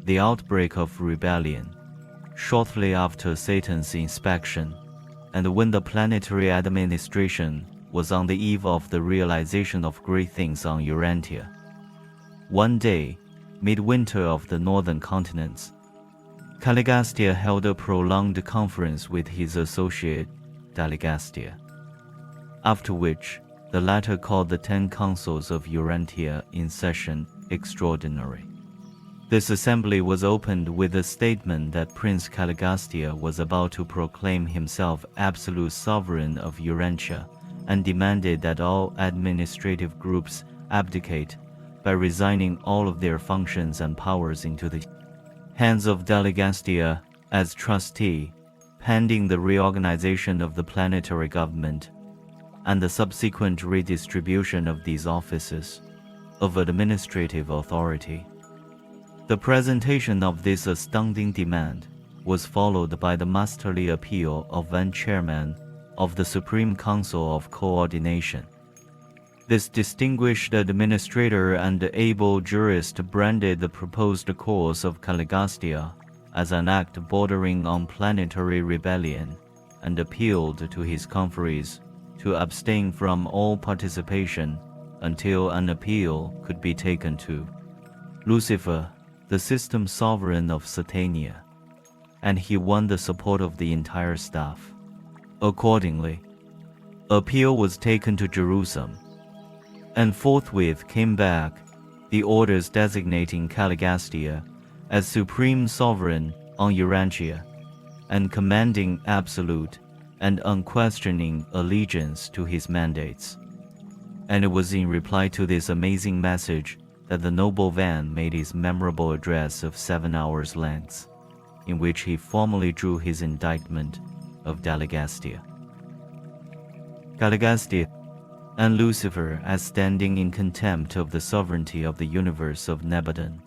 the outbreak of rebellion, shortly after Satan's inspection, and when the planetary administration was on the eve of the realization of great things on Urantia. One day, midwinter of the northern continents, Caligastia held a prolonged conference with his associate, Caligastia, after which the latter called the 10 councils of Urantia in session extraordinary. This assembly was opened with a statement that Prince Caligastia was about to proclaim himself absolute sovereign of Urantia and demanded that all administrative groups abdicate by resigning all of their functions and powers into the hands of Caligastia as trustee, pending the reorganization of the planetary government and the subsequent redistribution of these offices of administrative authority. The presentation of this astounding demand was followed by the masterly appeal of one chairman of the Supreme Council of Coordination. This distinguished administrator and able jurist branded the proposed course of Caligastia as an act bordering on planetary rebellion and appealed to his conferees to abstain from all participation until an appeal could be taken to Lucifer, the system sovereign of Satania, and he won the support of the entire staff. Accordingly, appeal was taken to Jerusalem, and forthwith came back the orders designating Caligastia as supreme sovereign on Urantia and commanding absolute and unquestioning allegiance to his mandates. And it was in reply to this amazing message that the noble Van made his memorable address of 7 hours' length, in which he formally drew his indictment of Caligastia. Caligastia and Lucifer as standing in contempt of the sovereignty of the universe of Nebadon,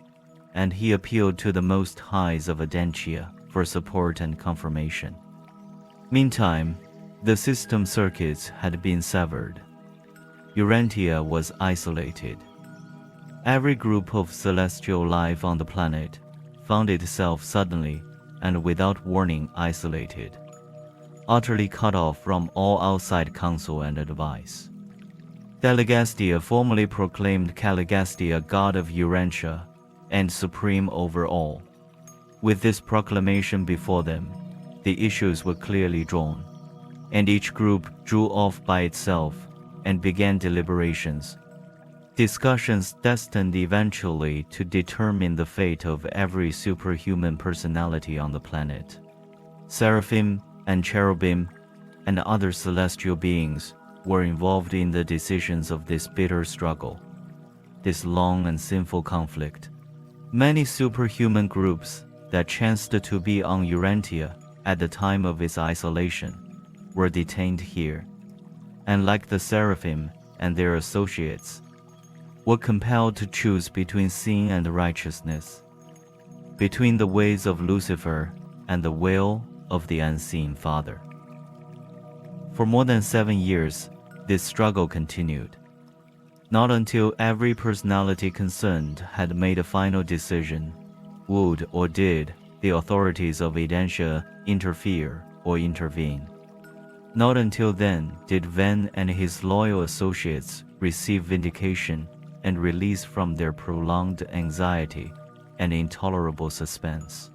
and he appealed to the Most Highs of Urantia for support and confirmation. Meantime, the system circuits had been severed. Urantia was isolated. Every group of celestial life on the planet found itself suddenly and without warning isolated, utterly cut off from all outside counsel and advice. Caligastia formally proclaimed Caligastia god of Urantia and supreme over all. With this proclamation before them, the issues were clearly drawn, and each group drew off by itself and began deliberations, discussions destined eventually to determine the fate of every superhuman personality on the planet. Seraphim and cherubim and other celestial beings were involved in the decisions of this bitter struggle, this long and sinful conflict. Many superhuman groups that chanced to be on Urantia at the time of its isolation were detained here, and like the seraphim and their associates, were compelled to choose between sin and righteousness, between the ways of Lucifer and the will of the unseen Father. For more than 7 years, this struggle continued. Not until every personality concerned had made a final decision would or did the authorities of Urantia interfere or intervene. Not until then did Van and his loyal associates receive vindication and release from their prolonged anxiety and intolerable suspense.